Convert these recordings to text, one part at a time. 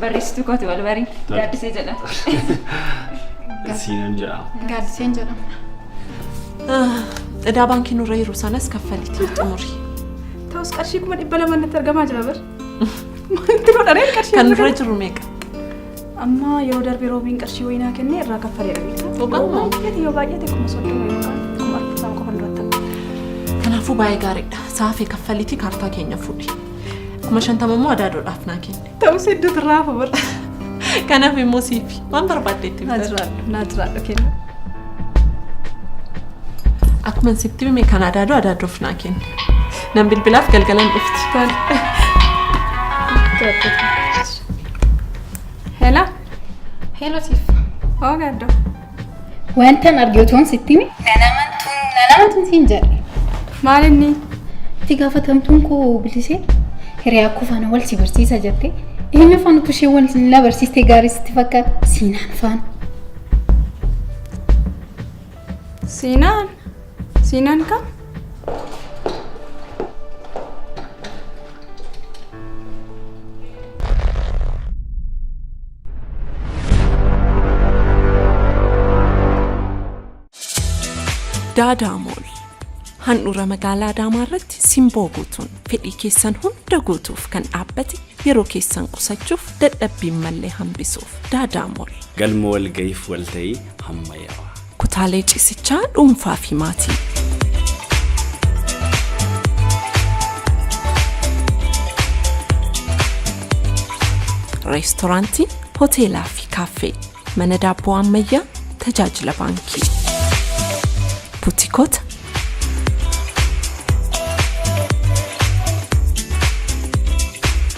Barreessituu kooti wal barii gaaddisee jedhama. Siinan jedhama. Gaaddiseen jedhama. Dhadaa baankii nurra yeroo sanas kaffalitii xumurii. Ta'us qarshii 200 natti argamaa jira bar. Maaltu godhanee qarshii? Kan nurra jiru meeqa? Amma yeroo darbee roobiin qarshii wayinaa kennee irraa kaffalee beektaa. Dhugamaa? Yoo baay'ate 30 yookaan 40 qofa irratti. Kanaafuu baay'ee gaariidha. Saafee kaffalitii kaartaa keenya fuudhi. 50 immoo adaadodhaaf naa kenne. Ta'us hedduu irraafa bar. Kanaaf immoo siifi waan barbaaddeetti naajiraadhu kenna. Akkuma sitti bime kan adaadoof naa kenne. Nan bilbilaaf galgalan dhufti. Hello Tiff. Oh gaddo. Wantan argioton sittimi? Nanamatun siin jedhe. Maal inni? Itti gaafatamtuun koo bilise hiriyaa kufana wal si barsiisa jette. Eenyu faana tushee wal la barsiiste gaarii sitti fakkaata? Siinaan faana. Siinaan kam? Daadaamol handhuura magaalaa Adaamaa irratti simboo guutuun fedhii keessan hunda guutuuf kan dhaabbate yeroo keessan qusachuuf dadhabbiin mallee hambisuuf Daadaamol Galma walga'iif walta'ii hammayyaawaa. Kutaalee ciisichaa dhuunfaa fi maatii. Reestooraantii, hoteelaa fi kaaffee, mana daabboo ammayyaa, tajaajila baankii. Butikota.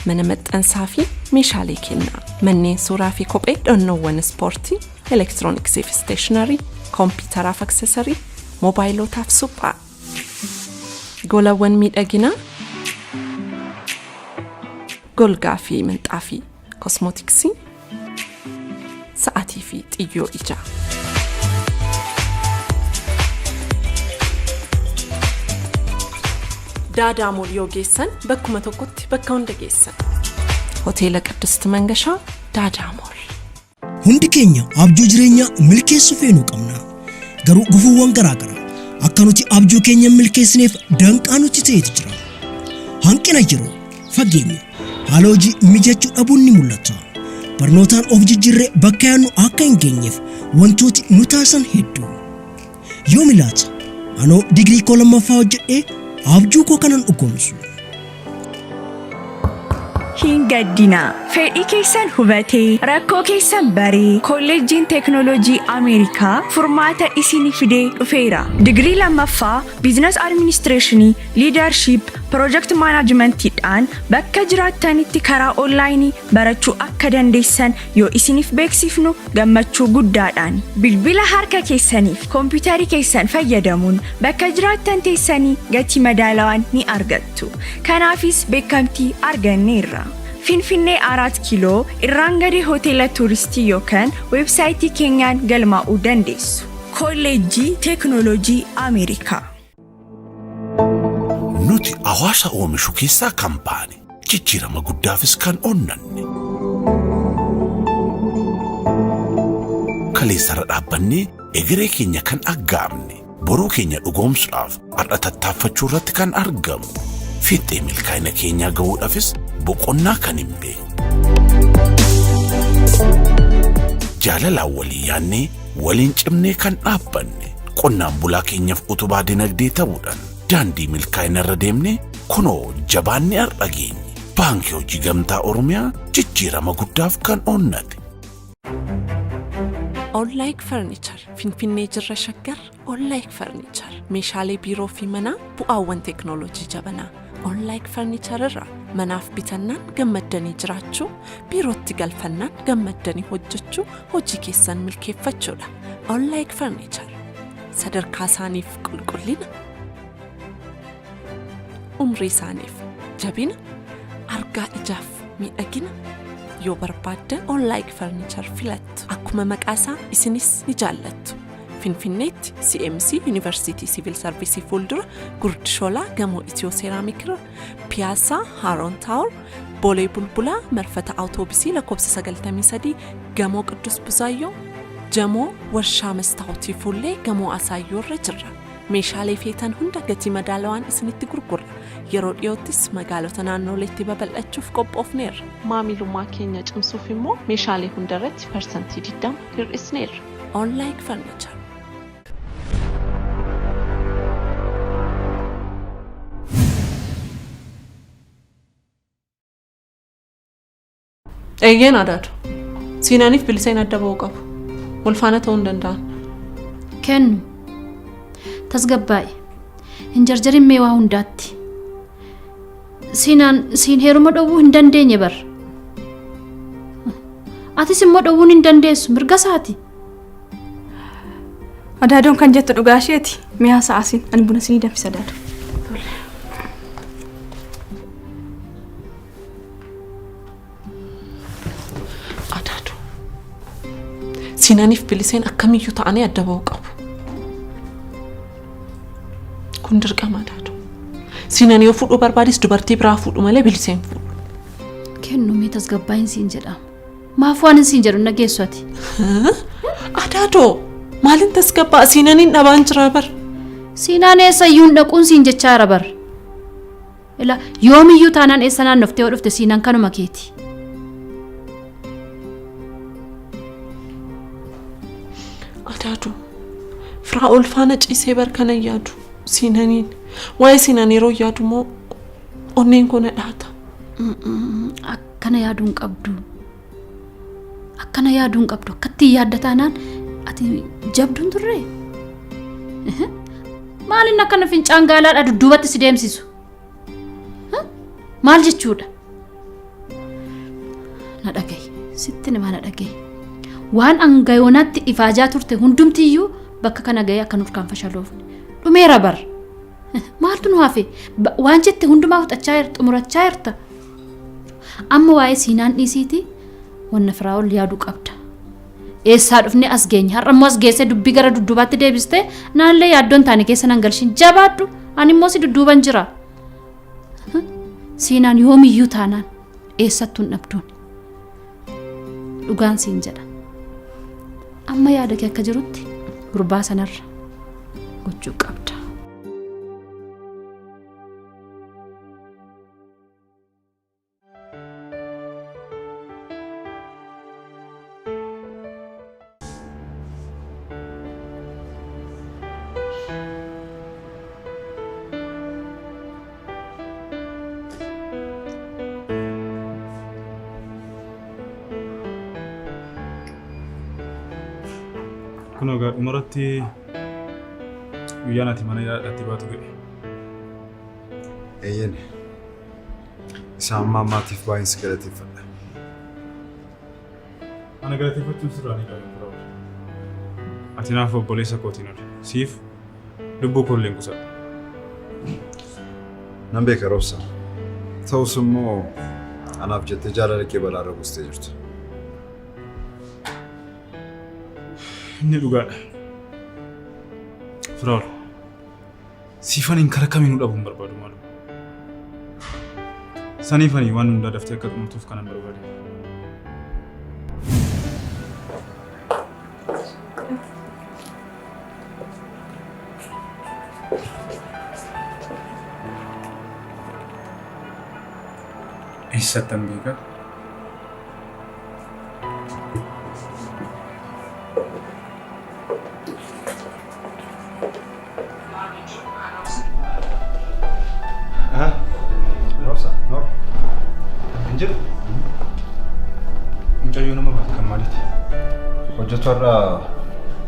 Mana maxxansaa fi meeshaalee kennaa. Manneen suuraa fi kophee dhannoowwan ispoortii, elektirooniksii fi steeshinarii, koompiyuuteraaf aksesarii, moobaayilotaaf suphaa. Golawwan miidhaginaa. Golgaa fi minxaafii, kosmootiksii, sa'aatii fi xiyyoo ijaa. Daadaamol yoo geessan bakkuma tokkotti bakka hunda geessan. Hoteela Qiddist Mangashaa Daadaamol. Hundi keenya abjuu jireenyaa milkeessuu feenu qabna. Garuu gufuuwwan garaagaraa akka nuti abjuu keenya milkeessineef danqaa nuti ta'etu jira. Hanqina jiru fageenya haala hojii mijachuu dhabuun ni mul'ata. Barnootaan of jijjiirree bakka yaadnu akka hin geenyeef wantooti nu taasisan hedduu. Yoo milaata anoo digirii koo lammaffaa hojjedhee abjuu koo kanan dhugoomsu. Hingaddina fedhii keessan hubatee rakkoo keessan baree kolleejjiin teeknooloojii Ameerikaa furmaata isinii fidee dhufeera. Digirii lammaffaa biizines administreeshinii, liidarshiip, piroojeekti maanaajimentiidhaan bakka jiraattanitti karaa onlaayinii barachuu akka dandeessan yoo isiniif beeksifnu gammachuu guddaadhaan. Bilbila harka keessaniif koompiyuutarii keessan fayyadamuun bakka jiraattan teessanii gatii madaalawaan ni argattu. Kanaafis beekamtii arganneerra. Finfinnee 4 kiiloo irraan gadee hoteela tuuristii yookaan weebsaayitii keenyaan galmaa'uu dandeessu. Kolleejjii Teeknooloojii Ameerikaa. Nuti hawaasa oomishu keessaa kan baane jijjiirama guddaafis kan onnanne. Kaleessarra dhaabbannee egeree keenya kan aggaamne boruu keenya dhugoomsuudhaaf har'a tattaaffachuu irratti kan argamu. Fiixee milkaa'ina keenyaa ga'uudhaafis boqonnaa kan hin beekne. Jaalalaan walii yaadnee waliin cimnee kan dhaabbanne qonnaan bulaa keenyaaf utubaa dinagdee ta'uudhaan daandii milkaa'ina irra deemnee kunoo jabaannee har'a geenye. Baankii Hojii Gamtaa Oromiyaa jijjiirama guddaaf kan onnate. Onlaayik Farniichar Finfinnee jirra shaggar Onlaayik Farniichar meeshaalee biiroo fi manaa bu'aawwan teeknooloojii jabanaa. Onlaayik Farniichar irraa manaaf bitannaan gammaddanii jiraachuu, biirootti galfannaan gammaddanii hojjechuu, hojii keessan milkeeffachuudha. Onlaayik Farniichar sadarkaa isaaniif qulqullina, umrii isaaniif jabina, argaa ijaaf miidhagina. Yoo barbaaddan Onlaayik Farniichar filattu. Akkuma maqaasaa isinis ni jaallattu. Finfinneetti CMC University Civil Service fuuldura Gurdi Shoolaa gamoo Itiyoo Seeraamik irra Piyaasaa Haaroon Taawur Boolee Bulbulaa marfata awutoobisii lakkoofsa 93 gamoo Qidduus Buzaayyoo jamoo warshaa Mastaawotii Fuullee gamoo Asaayyoo irra jirra. Meeshaalee feetan hunda gatii madaalawaan isinitti gurgurra. Yeroo dhiyoottis magaalota naannoleetti babal'achuuf qophoofneerra. Maamilummaa keenya cimsuuf immoo meeshaalee hundarratti persantii 20 hir'isneerra. Online Furniture. Eeyyeen Adaatu. Siinaaniif biliseen adda ba'uu qabu. Walfaana ta'uu hin danda'an. Kennu. Tasgabbaa'e. Hin jarjarin meewaa hundaatti. Siin heeruma dhowwuu hin dandeenye bar. Atis immoo dhowwuun hin dandeessu mirga isaati. Adaadoon kan jettu dhugaa isheeti. Mi'aa sa'aasin ani buna sinii danfisa Adaadoo. Adaadoo. Siinaaniif biliseen akkamiyyuu ta'anii adda ba'uu qabu. Kun dirqama Adaadoo. Siinaan yoo fuudhuu barbaadis dubartii biraa fuudhu malee biliseen fuudhu. Kennu mee tasgabbaa'iin siin jedhama. Maaf waan siin jedhu nageessu ati. Adaadoo maalin tasgabbaa Siinaaniin dhabaan jira bar. Siinaan eessayyuun dhaquun siin jechaara bar. Ila yoomiyyuu taanaan eessa naannoftee yoo dhufte Siinaan kanuma keeti. Adaadoo firaa ol faana ciisee bar kana yaadu. Siinaaniin waa'ee Siinaan yeroo yaadu moo onneen koo na dhaata. Akkana yaaduun qabdu. Akkana yaaduun qabdu. Akkatti yaadda taanaan ati jabduun turre. Maalin akkana fincaan gaalaadha dudduubatti si deemsisu. Maal jechuudha? Na dhagaye. Sitti nama na dhagaye. Waan angayoonaatti ifaajaa turte hundumtiyyuu bakka kana ga'ee akka nuuf kan fashaloofne. Dhumeera bar. Maaltu nu hafe? Waan jette hundumaa fudhachaa jirta, xumurachaa jirta. Amma waa'ee Siinaan dhiisiiti wanna firaa ol yaaduu qabda. Eessaa dhufne as geenya. Har'ammoo as geessee dubbii gara dudduubaatti deebiste naallee yaaddoon taane keessa nan galshin jabaadhu. Ani immoo si dudduuban jira. Siinaan yoomiyyuu taanaan eessattuun dhabduun. Dhugaan siin jedha. Amma yaada kee akka jirutti gurbaa sanarra gochuu qabda. Kunoo dhumarratti guyyaan ati mana hidhaatti baatu ga'e. Eeyyeen isaan maammaatiif baay'een si galateeffadha. Ana galateeffachuun sirraanii qabu. Ati naaf obboleessa kootiin oole. Siif lubbuu koo illee qusadha. Nan beeka roobsa. Ta'us immoo anaaf jettee jaalala kee balaarra buustee jirtu. Inni dhugaadha. Firaa'ol. Siifaniin karaa kamiinuu dhabuun barbaadu maaluma. Saniifanii waan hundaa daftee akka xumurtuuf kanan barbaade. Eessattan beekaa? Mucayyoo nama baate kan maaliiti? Hojjetu irraa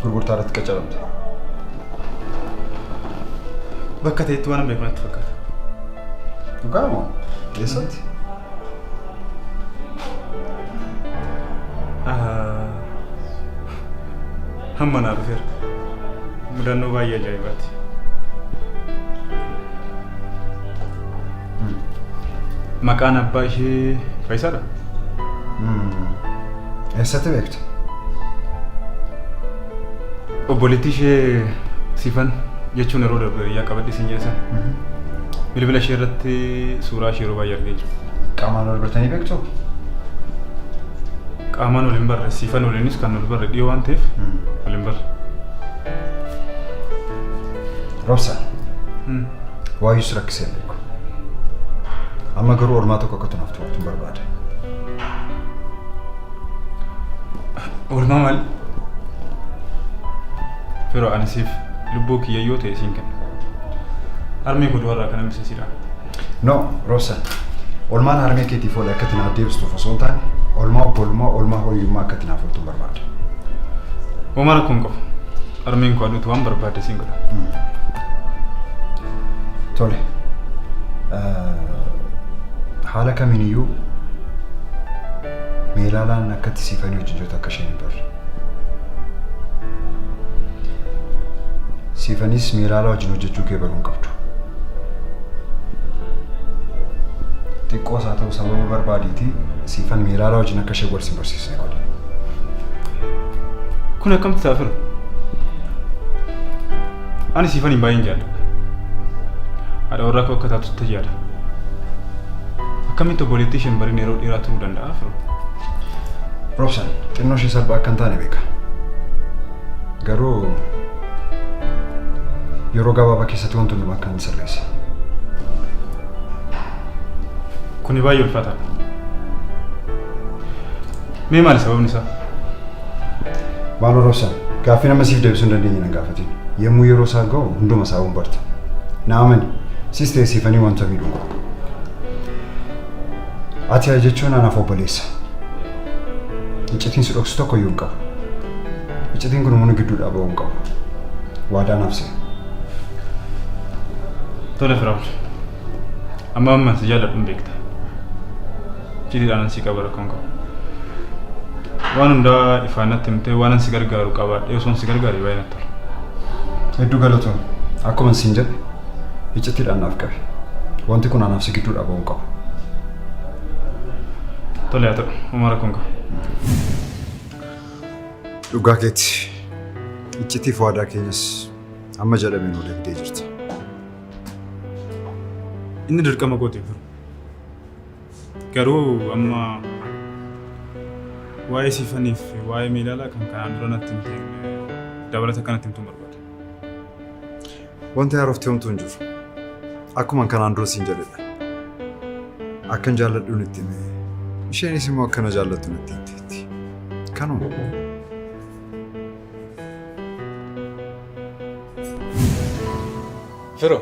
gurgurtaa irratti qacaramte. Bakka ta'etti waan beeku natti fakkaata. Dhugaa moo? Eessatti? Hamma naa dhufeera. Mudannoo baay'ee ajaa'ibaati. Maqaan abbaa ishee Faayisaadha? Eessatti beektu? Obboleettii ishee Siifan jechuun yeroo darbe yaa qabadhi siin jedhan. Bilbila ishee irratti suuraa ishee yeroo baay'ee argee jiru. qaamaan wal bartanii beektu? Qaamaan waliin barre siifan waliinis kan wal barre dhiyoo waan ta'eef waliin barre. Roobsa. Waayus rakkisee beeku. Amma garuu ormaa tokko akka tunaaf tuutu barbaada. Ormaa maal? Firoo ani siif lubbuu kiyya yoo ta'e siin kenna. Harmee godhu warraa kana misisiidha. No, Roobsa. Olmaan harmee keetiif oola akka tinaaf deebistuuf osoo hin taane olmaa obbolummaa olmaa hooyyummaa akka tinaaf ooltu barbaada. Homaa rakkoon qabu. Harmeen koo aduutu waan barbaade siin godha. Tole. Haala kamiiniyyuu meelaalaan akkatti siifanii hojjechoota akka isheen hin barre. Siifanis meelaalaa wajjin hojjechuu kee baruu hin qabdu. Xiqqoos haa ta'u sababa barbaadiitii siifan meelaalaa wajjin akka ishee wal barsiisne godhe. Kun akkamitti ta'a firu? Ani siifan hin baay'een jaalladha. Haadha warraa koo akka taatutti tajaajila. Akkamitti obboleettii isheen bariin yeroo dheeraa turuu danda'a firu? Roobsan, xinnoo ishee salphaa akka hin taane beeka. Garuu yeroo gabaabaa keessatti wanti hundumaa akka hin sirreesse. Kuni baay'ee ulfaataadha. Mee maali sababni isaa? Maaloo Roobsan, gaaffii nama siif deebisuu hin dandeenye na gaafatin. Yommuu yeroo isaa ga'u hunduma isaa barta. Na amani, sis ta'e siifanii wanta miidhuu qabu. Ati haa jechuun anaaf obboleessa. Iccitiin si dhoksu tokko iyyuu hin qabu. Iccitiin kun humna gidduudhaa ba'uu hin qabu. Waadaa naaf se'a. Tole Firaa'ol. Amma si jaalladhu hin beekta. Cidhiidhaan si qaba rakkoon qabu. Waan hundaa ifaan natti himtee waan si gargaaru qabaadhee osoo si gargaaree baay'ee natti tola. Hedduu galatoon akkuma siin jedhe iccitiidhaan naaf qabe. Wanti kun anaaf si gidduudhaa ba'uu hin qabu. Tole haa ta'u, homaa rakkoon qabu. Dhugaa keetti iccitiif waadaa keenyas amma jedhameen ol eegdee jirta. Inni dirqama gooteef jiru. Garuu amma waa'ee siifaniif waa'ee meelaalaa kan kanaan dura natti himteen dabalata kanatti himtuun barbaada. Wanti haarofti homtuu hin jiru. Akkuma kanaan dura siin jedhedha. Akkan jaalladhuun itti hime. Isheenis immoo akkana jaallattu natti himteetti. Kanuma. Firoo.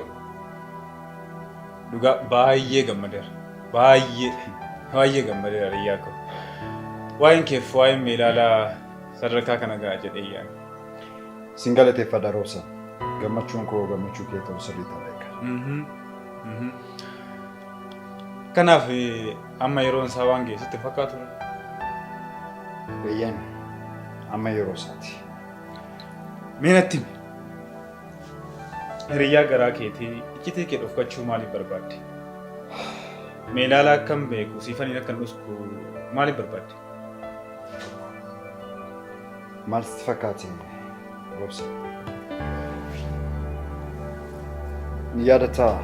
Dhugaa baay'ee gammadeera. Baay'ee gammadeera riyyaa koo. Waa'een keef waa'een meelaalaa sadarkaa kana ga'a jedhee yaada. Sin galateeffadha Roobsa. Gammachuun koo gammachuu kee ta'uu sirrii ta'uu eega. Kanaaf amma yeroon isaa waan geessitti fakkaatu. Eeyyaan amma yeroo isaati. Mee natti himi. Hiriyyaa garaa keetii iccitii kee dhokfachuu maaliif barbaadde? Meelaalaa akkam beeku siifaniin akkan dhusku maaliif barbaadde? Maal sitti fakkaate Roobsa? Ni yaadataa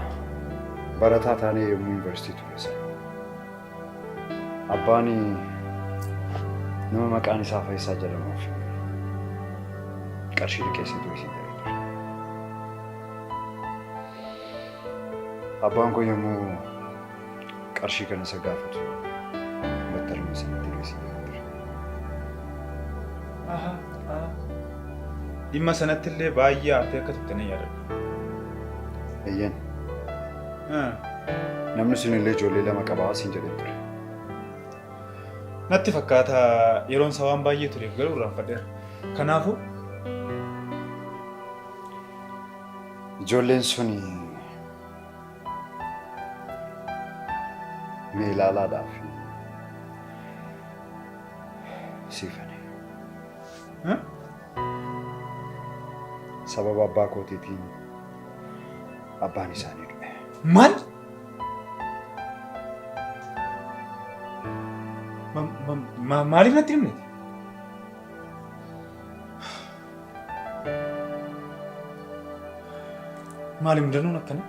barataa taanee yommuu yuunivarsiitii ture sana. Abbaan nama maqaan isaa Faayisaa jedhamuuf qarshii liqeessee ture siin jedhee ture. Abbaan kun yommuu qarshii kana isa gaafatu battaluma sanatti illee siin jedhee ture. Dhimma sanatti illee baay'ee haftee akka turte nan yaadadha. Eeyyeen. Namni sun illee ijoollee lama qabaa siin jedhee ture. Natti fakkaata yeroon isaa waan baay'ee tureef garuu irraanfadheera. Kanaafuu ijoolleen sun meelaalaadhaaf siifani. Sababa abbaa kootiitiin abbaan isaanii dhume. Maal? Maaliif natti himne? Maaliif mudannoon akkana?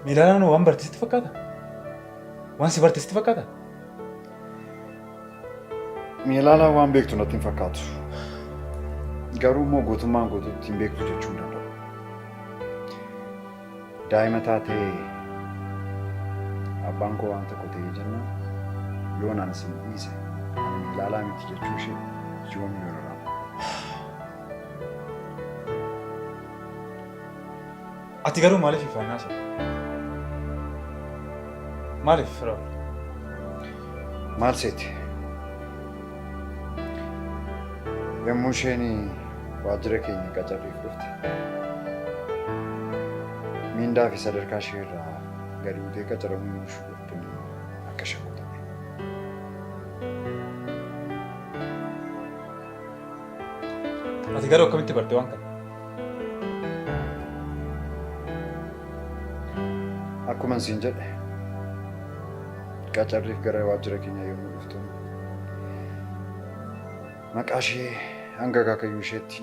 Miilaalaan waan barteessitti fakkaata? Waan si barteessitti fakkaata? Miilaalaan waan beektu natti hin fakkaatu. Garuu immoo guutummaan guutuutti hin beektu jechuu hin danda'u. Daa'ima taatee abbaan koo waan tokko ta'ee jennaan yoo naan isin dhiise miilaalaa miti jechuu ishee yoomii yoo irraa. Ati garuu maaliif ifaanaa isa? Maaliif firaa? Maal seeti? Yommuu isheen waajjira keenya qacarriif dhufte miindaa fi sadarkaa ishee irraa gadi buutee qacaramuu ishee dhuftuun akka shakkutame. Ati garuu akkamitti barte waan kana? Akkuma siin jedhe qacarriif gara waajjira keenya yommuu dhuftu maqaa ishee hanga akaakayyuu isheetti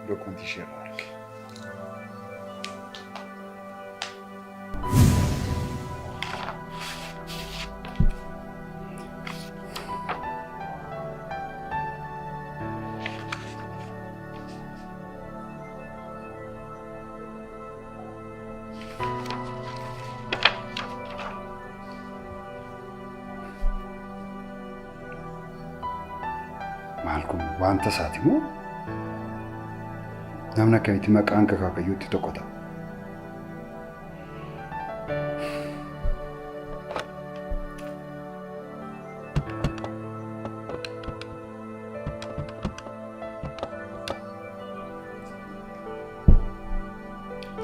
dokumentii ishee irraa arge. Maal kun wanta isaati moo? Namni akkamitti maqaan akaakayyuutti tokko ta'a?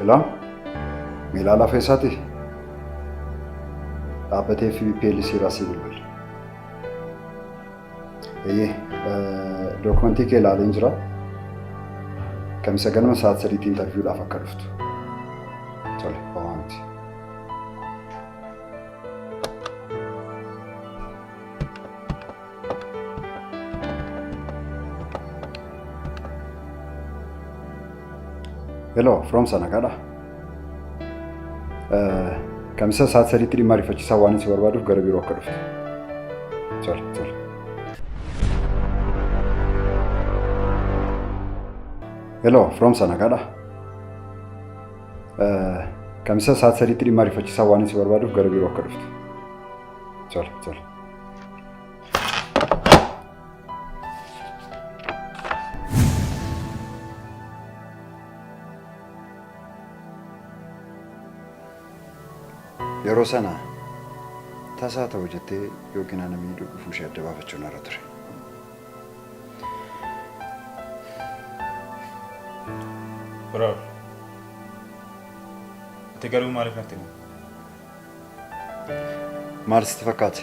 Ilaa Miilaalaa Feesaati dhaabbatee fi PLC raasii bilbila. Dokumentii kee ilaaleen jira. Kamisa ganama sa'aatii 3tti interviiwudhaaf akka dhuftu. Tole, homaa miti. Hello, from Sanagaadha. Kamisa sa'aatii 3tti dhimma ariifachiisaa waan si barbaaduuf gara biiroo akka dhuftu. Tole, tole. Hello, from Sanagaadha. Kamisa sa'aatii 3tti dhimma ariifachiisaa waan si barbaaduuf gara biiroo akka dhuftu. Tole, tole. Yeroo sana tasaa ta'u jettee yookiin ana miidhuu dhufuu ishee adda baafachuun irra ture. Bro, ati garuu maaliif natti himu? Maal sitti fakkaate?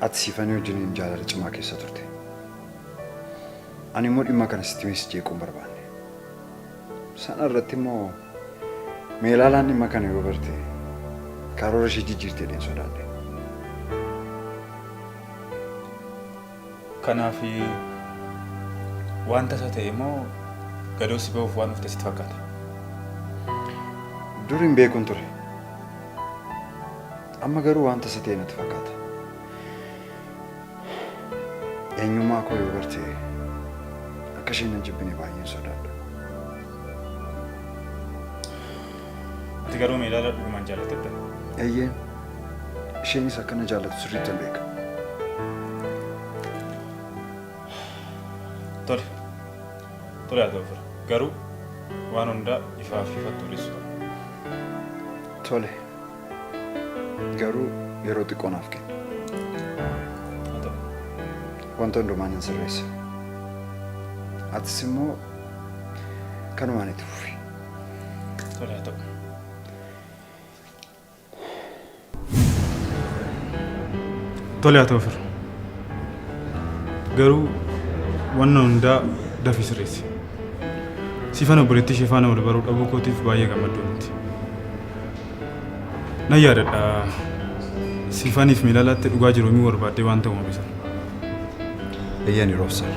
Ati siifanii wajjin jaalala cimaa keessa turte. Ani immoo dhimma kana sitti meessi jeequun barbaanne. Sana irratti immoo Miilaalaan dhimma kana yoo barte karoora ishee jijjiirtee deemuu sodaadhe. Kanaaf wanta isa ta'e immoo gadoo si ba'uuf waan dhufte sitti fakkaata. Dur hin beekun ture. Amma garuu wanta isa ta'e natti fakkaata. Eenyummaa koo yoo barte akka isheen hin jibbine baay'een sodaadha. Ati garuu Miilaalaa dhugumaan jaallattedha? Eeyyeen. Isheenis akkana jaallatu sirriitti hin beeka. Tole. Tole haa ta'u fira. Garuu waan hundaa ifaa fi ifatti ulisu. Tole. Garuu yeroo xiqqoo naaf kenni. Haa ta'u. Wanta hundumaan hin sirreessa. Atis immoo kanumaan itti fufi. Tole haa ta'u. Tole haa ta'u fira. Garuu waan hundaa dafii sirreessi. Siifan obboleettii ishee faana wal baruu dhabuu kootiif baay'ee gammadduu miti. Nan yaadadha siifaniif Miilaalaatti dhugaa jiru mii barbaaddee waan ta'u mabisa. Eeyyeen yeroo ibsan.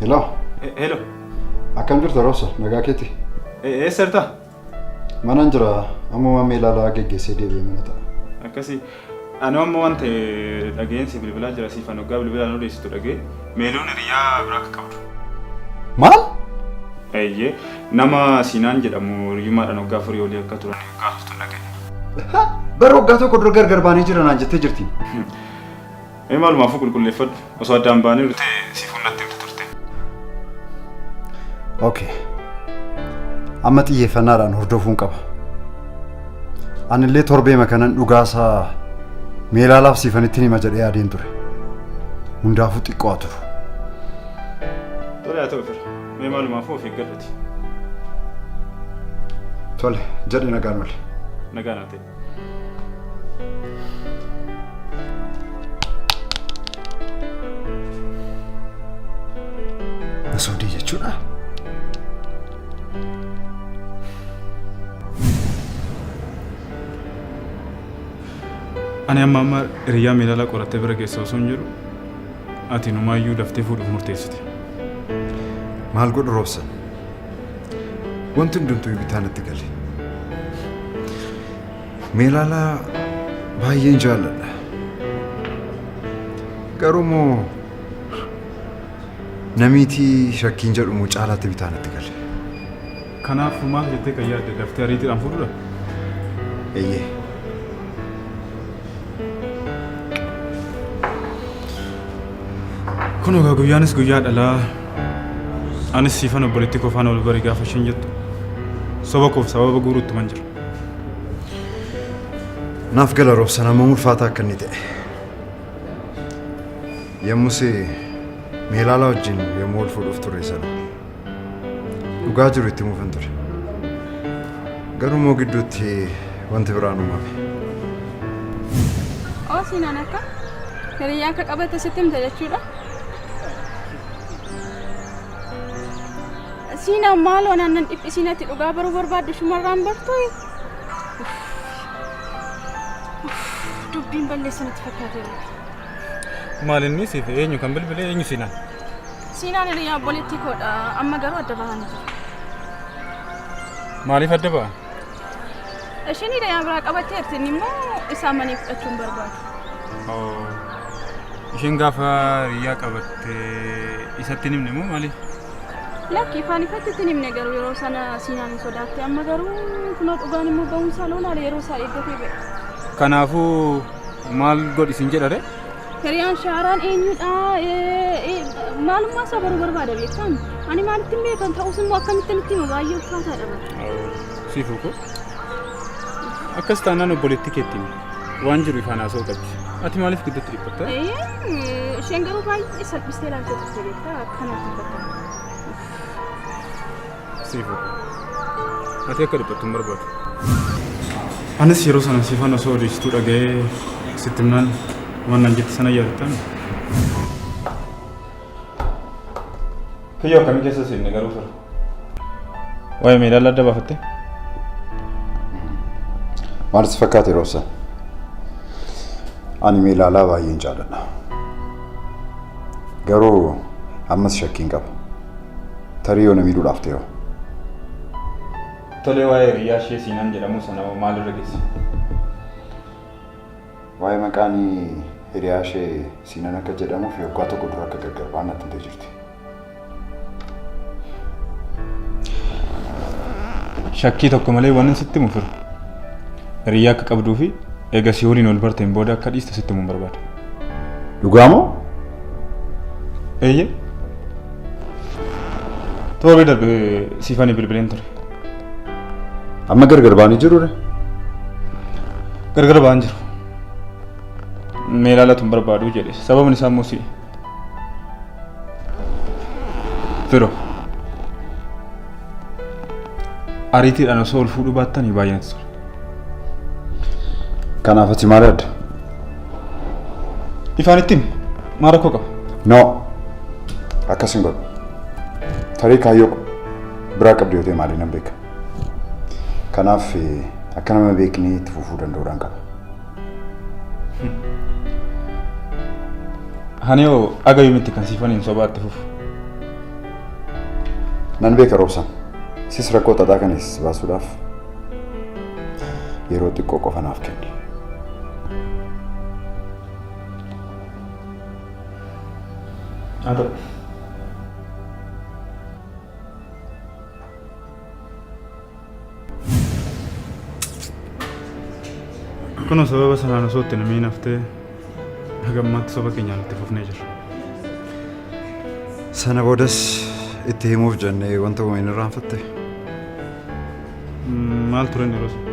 Hello. Hello. Akkam jirtu Rosa? Nagaa keeti? Serta. Manan jira amma mammee ilaalaa geggeessee deebi'ee mana ta'a. Akkasii ani amma wanta dhageensi bilbilaa jira siifan waggaa bilbilaa nu deessitu dhagee meeloon hiriyaa biraa akka qabdu. Maal? Eeyyee nama Siinaan jedhamu hiriyummaadhaan waggaa furii olii akka turan gaafatu dhagee. Bara waggaa tokko dura gargar baanii jiran aan jettee jirti. Maalumaafuu qulqulleeffadhu osoo addaan baanii dhute siifuun natti himte turte. Okay. Amma xiyyeeffannaadhaan hordofuun qaba. Anillee torbee makanan dhugaasaa meelaalaaf siifanitti hima jedhee yaadeen ture. Hundaafuu xiqqoo haa turu. Tole haa ta'u fira. Mee maalumaafuu of eeggadhuti. Tole jedhi nagaan wali. Nagaan haa ta'e. Masoodii jechuudha. Ani amma hiriyaa meelaalaa qorattee bira keessa osoo hin jiru ati numaayyuu daftee fuudhuuf murteessite. Maal godhu Roobsan? Wanti hundumtuu bitaa natti gale. Meelaalaa baay'een jaalladha. Garuu moo namiitii shakkiin jedhamu caalaatti bitaa natti gale. Kanaaf maal jettee kan yaadde daftee ariitiidhaan fuudhudha? Eeyyee. Kun egaa guyyaanis guyyaa dhalaa anis siifan obboleettii kofaan ol bari gaafa isheen jettu soba koof sababa guuruutti man jira. Naaf gala Roobsan amma ulfaataa akka inni ta'e. Yommus meelaalaa wajjin yommuu ol fuudhuuf ture sana dhugaa jiru itti muufan ture. Garuu moo gidduutti wanti biraan uumame. Siinaan akka hiriyaa akka qabate sitti himte jechuudha. Siinaan maaloo naannan dhiphisiinatti dhugaa baruu barbaaddu shumarraan bartuu. Dubbiin balleessanatti fakkaatee. Maal inni siif eenyu kan bilbilee eenyu Siinaan? Siinaan hiriyaa obboleettii koodha amma garuu adda bahanii jiru. Maaliif adda ba'a? Isheen hiriyaa biraa qabattee jirti immoo isaa manee fudhachuun barbaadu. Isheen gaafa hiriyaa qabattee isatti himne moo maaliif? Lakki ifaan ifatti itti himne garuu yeroo sana Siinaan hin sodaatte amma garuu kunoo dhugaan immoo ba'uunsaa loonaa yeroo isaa eeggatee ba'e. Kanaafuu maal godhisin jedhare? Hiriyaan shaaraan eenyudha? Maalummaa isaa baruu barbaada beektaan? Ani maalitti hin beekan ta'us immoo akkamittiin itti hima baay'ee ulfaataadha bara. Siifuu ko? Akkas taanaan obboleettii keetti waan jiru ifaan haasa'uu qabdi. Ati maaliif gidduutti dhiphatta? Isheen garuu baay'ee salphistee ilaaltee turte beektaa akkanaatti fakkaata. Siifuu ko? Ati akka dhiphattu hin barbaadu. Anis yeroo sana siifan osoo odeessituu dhaga'ee sitti himnaan waan nan jette sana yaadatta. Kiyyoo akkamii keessa seenne garuu fira. Waa'ee meedaalaa adda baafatte? Maal si fakkaate Roobsan? Ani meelaalaa baay'een jaalladha. Garuu ammas shakkiin qaba. Tarii yoo na miidhuudhaaf ta'e. Tolee waa'ee hiriyaa ishee Siinaan jedhamu sana maalirra geesse? Waa'ee maqaan hiriyaa ishee Siinaan akka jedhamuuf waggaa tokko dura akka gargar ba'an natti himtee jirti. Shakkii tokko malee waan sitti himu firu. Hiriyaa akka qabduu fi eega si waliin ol barteen booda akka dhiiste sitti himuun barbaada. Dhugaa moo? Eeyyee. Torbee darbe siifanii bilbileen ture. Amma gargar ba'anii jiruure? Gargar ba'an jiru. Meelaalatu hin barbaadu jedhe. Sababni isaa immoo si. Firo. Ariitiidhaan osoo ol fuudhuu baattanii baay'ee natti tola. Kanaaf ati maal yaadda? Ifaan ittiin maal rakkoo qaba? No. Akkas hin godhu. Tarii kaayyoo biraa qabdu yoo ta'e maaliin nan beeka. Kanaaf akka nama beeknee itti fufuu danda'uudhaan qaba. Hani yoo agayuumitti kan siifaniin sobaatti fufu. Nan beeka roobsan. Sis rakkoo xaxaa kanis baasuudhaaf yeroo xiqqoo qofa naaf kenni. Ada. Kuno sababa sanaan osoo itti namni naftee hagammaatti soba keenyaan itti fufnee jirra. Sana boodas itti himuuf jennee wanta uumamu irraanfatte. Maal turan yeroo sun?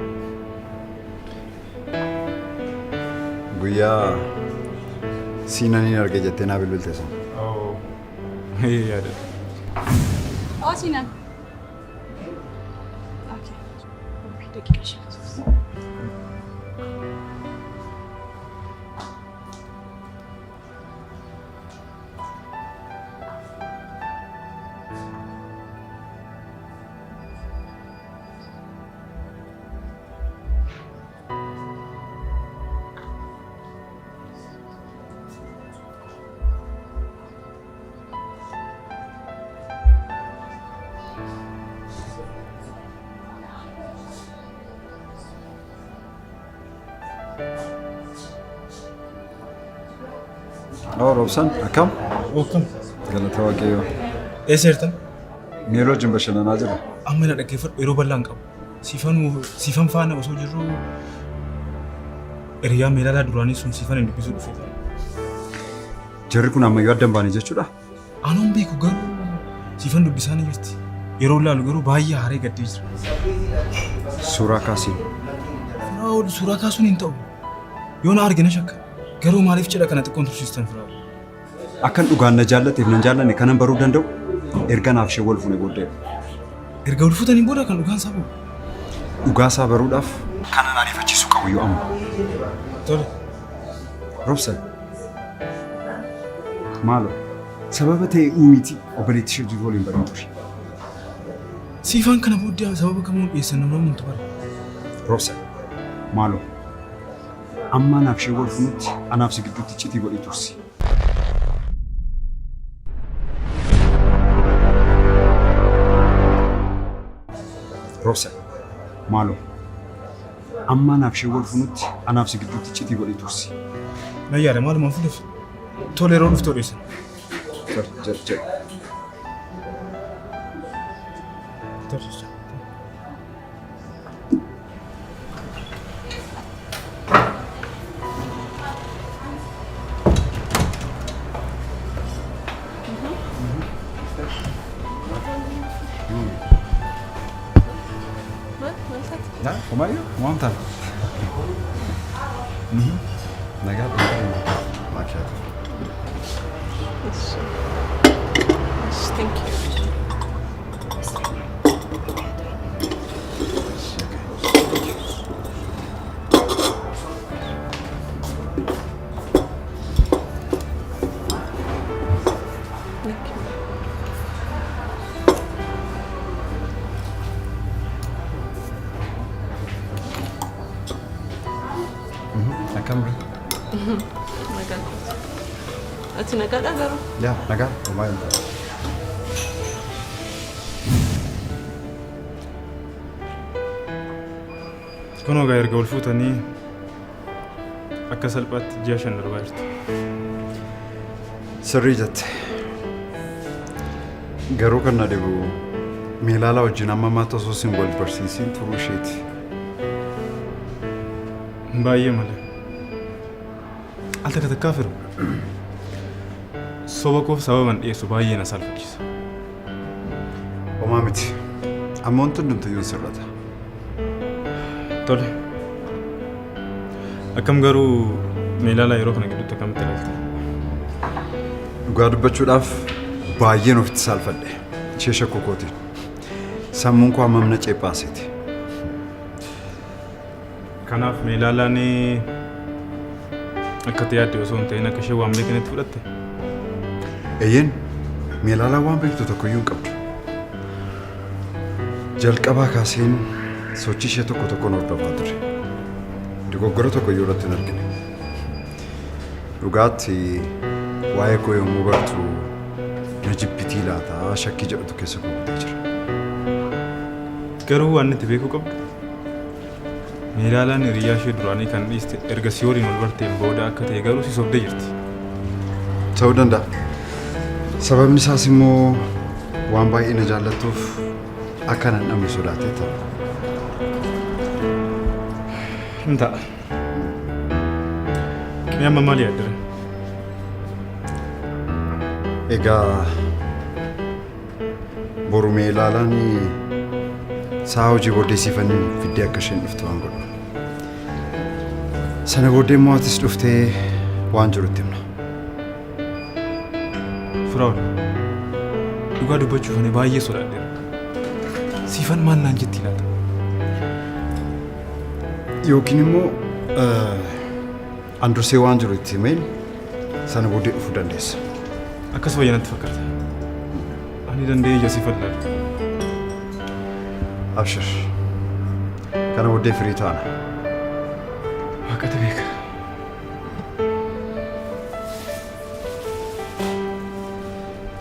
Guyyaa siinaniin arge jettee naa bilbilte sana. Yaadadha. Oo Sinan. Oh, Robson, akkam? Akkam? Galata Waaqayyoo. Eessa jirtan? Meeloo wajjin bashannanaa jirra. Amma na dhaggeeffadhu yeroo bal'aan qabu. Siifan faana osoo jirru hiriyaa meelaalaa duraanii sun siifan hin dubbisuu dhufe. Jarri kun ammayyuu adda hin baane jechuudha? Anuun beeku garuu siifan dubbisaa ni jirti. Yeroo ilaalu garuu baay'ee haaree gaddee jira. Suuraa kaasiin. Suuraa kaasuun hin ta'u. Yoo na argina shakka. Garuu maaliif cidha kana xiqqoon tursiistan firaa? Akkan dhugaan na jaallateef nan jaallanne kanan baruu danda'u erga naaf ishee wal fuune booddee. Erga wal fuutanii booda kan dhugaan isaa bahu. Dhugaa isaa baruudhaaf kanan ariifachiisu qabu yoo amma. Tole. Robson. Maaloo sababa ta'e uumitii obboleetti ishee jiru waliin barii ture. Siifaan kana booddee sababa kamuun dhiyeessan nama amantu bara. Robson. Maaloo. Amma naaf ishee wal fuunutti anaaf si gidduutti citii godhee tursi. Robson, maaloo amma naaf ishee wal fuunutti anaaf si gidduutti citii godhee tursi. Nayyaadha maalumaan fuudhef tole yeroo dhuftu odeessan. Jedh. Nah, kumayo, montan. Nagaa macchiato. Thank you. Nakam. Nagaa. Ati nagaadha garuu? Ya, nagaa. Kumayo. Kunoo gaa erga wal fuutanii akka salphaatti ji'a 5 darbaa jirti. Sirrii jette. Garuu kan na dhibu meelaalaa wajjin amma maata osoo sin wal barsiisiin turuu isheeti. Baay'ee malee. Al takka takkaa firu. Soba koof sababan dhiyeessu baay'ee na salphachiisa. Homaa miti. Amma wanti hundumtuyyuu sirrata. Tole. Akkam garuu meelaalaa yeroo kana gidduutti akkamitti ilaalta? Dhugaa dubbachuudhaaf baay'een ofitti saalfadhe. Ishee shakkuu kootiin. Sammuun koo hammamna ceephaaseeti. Kanaaf meelaalaan akka ta'e yaadde osoo hin ta'in akka ishee waan beekanitti fudhatte. Eeyyeen meelaalaan waan beektu tokkoyyuu hin qabdu. Jalqabaa kaaseen sochii ishee tokko tokkoon hordofaa ture. Dogoggora tokkoyyuu irratti hin argine. Dhugaatti waa'ee koo yommuu bartu na jibbitii laataa shakkii jedhutu keessa guutee jira. Garuu waan itti beekuu qabdu Meelaalaan hiriyaa ishee duraanii kan dhiiste erga si waliin wal barteen booda akka ta'e garuu si sobdee jirti. Ta'uu danda'a. Sababni isaas immoo waan baay'ee na jaallattuuf akka nan dhabne sodaatee ta'a. Hin ta'a. Mee amma maal yaaddare? Egaa boru Meelaalaan saa hojii booddee siifanii fiddee akka isheen dhuftu waan godhu. Sana booddee immoo atis dhuftee waan jirutti himna. Firaa'ol, dhugaa dubbachuuf ani baay'ee sodaadheera. Siifan maal naan jetti laata? Yookiin immoo an dursee waan jiru itti himeen sana booddee dhufuu dandeessa. Akkas wayya natti fakkaata. Ani danda'ee ija siifan laata. Abshir. Kana booddee firii taana. Waaqatu beeka.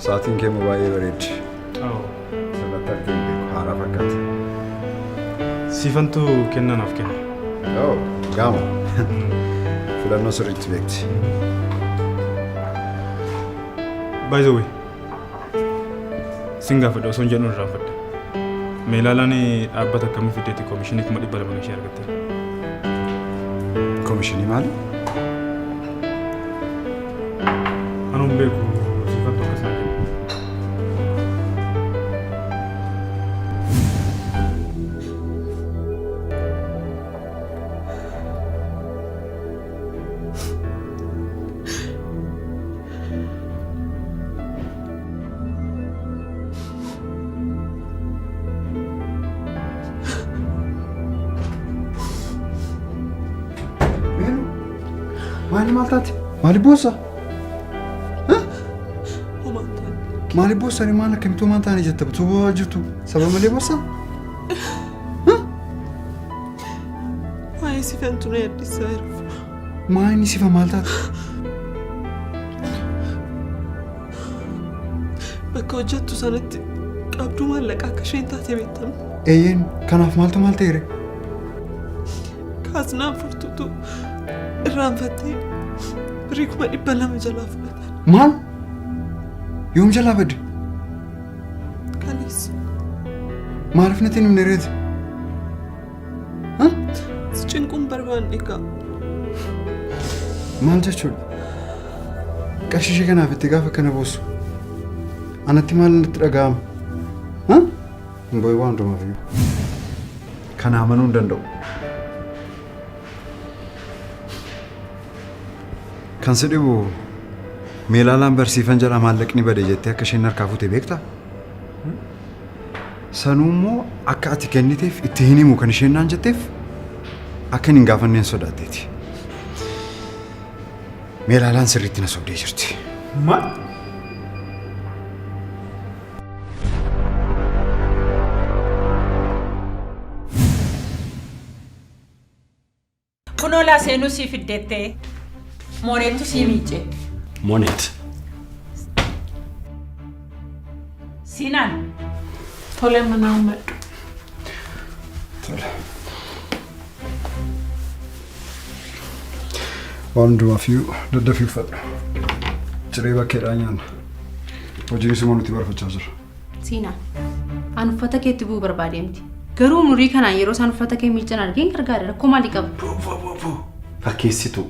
Sa'aatiin kee immoo baay'ee bareeddi. Oo. Sanatti arginu beeku haaraa fakkaata. Siifantu kennaa naaf kenna. Oo, gaama. Filannoo sirriitti beekti. By the way, sin gaafadha osoo hin jedhu irraanfadha. Meelaalaan dhaabbata akkamii fiddeetti koomishinii 200 ishee argatte? Koomishinii maali? Anuun beeku siifantu akkas naan jedhu. Maali maal taate? Maali boossa? Maali boossa? Ani maal akkamitti homaan taane jetta? Tuubaa jirtu sababa malee boossa? Waa'ee siifantu na yaaddisaa jiru. Maali siifa maal taate? Bakka hojjettu sanatti qabduu maallaqaa akka isheen taate beektamu. Eeyyeen kanaaf maaltu maal ta'eere? Kaasnaan furtuutu irraanfattee birii 200 jalaa fudhatan. Maal? Yoom jalaa badde? Kaleessa. Maaliif natti hin himne reeti? Si cinquun barbaanne egaa. Maal jechuudha? Qarshii ishee kanaaf itti gaafa kana boossu. Anatti maal natti dhaga'ama? Hin boo'e waan hundumaaf iyyuu. Kana amanuu hin danda'u. Kan si dhibu Meelaalaan barsiifan jedha maallaqni bade jettee akka isheen harkaa fuute beektaa? Sanuu immoo akka ati kenniteef itti hin himu kan isheen naan jetteef akka hin gaafanneen sodaatteeti. Meelaalaan sirriitti na sobdee jirti. Maal? Kunoo laa seenuu sii fiddeettee mooneettu sii miicce. Monet. Siinaan. Tole manaa uummadhu. Tole. Waan hundumaaf iyyuu daddafii uffadhu. Ciree bakkeedhaa nyaanna. Hojiin immoo nuti barfachaa jira. Siinaa. An uffata keetti bu'uu barbaadeemti. Garuu umurii kanaan yeroo isaan uffata kee miiccan argeen gargaara rakkoo maalii qaba? Fakkeessitu.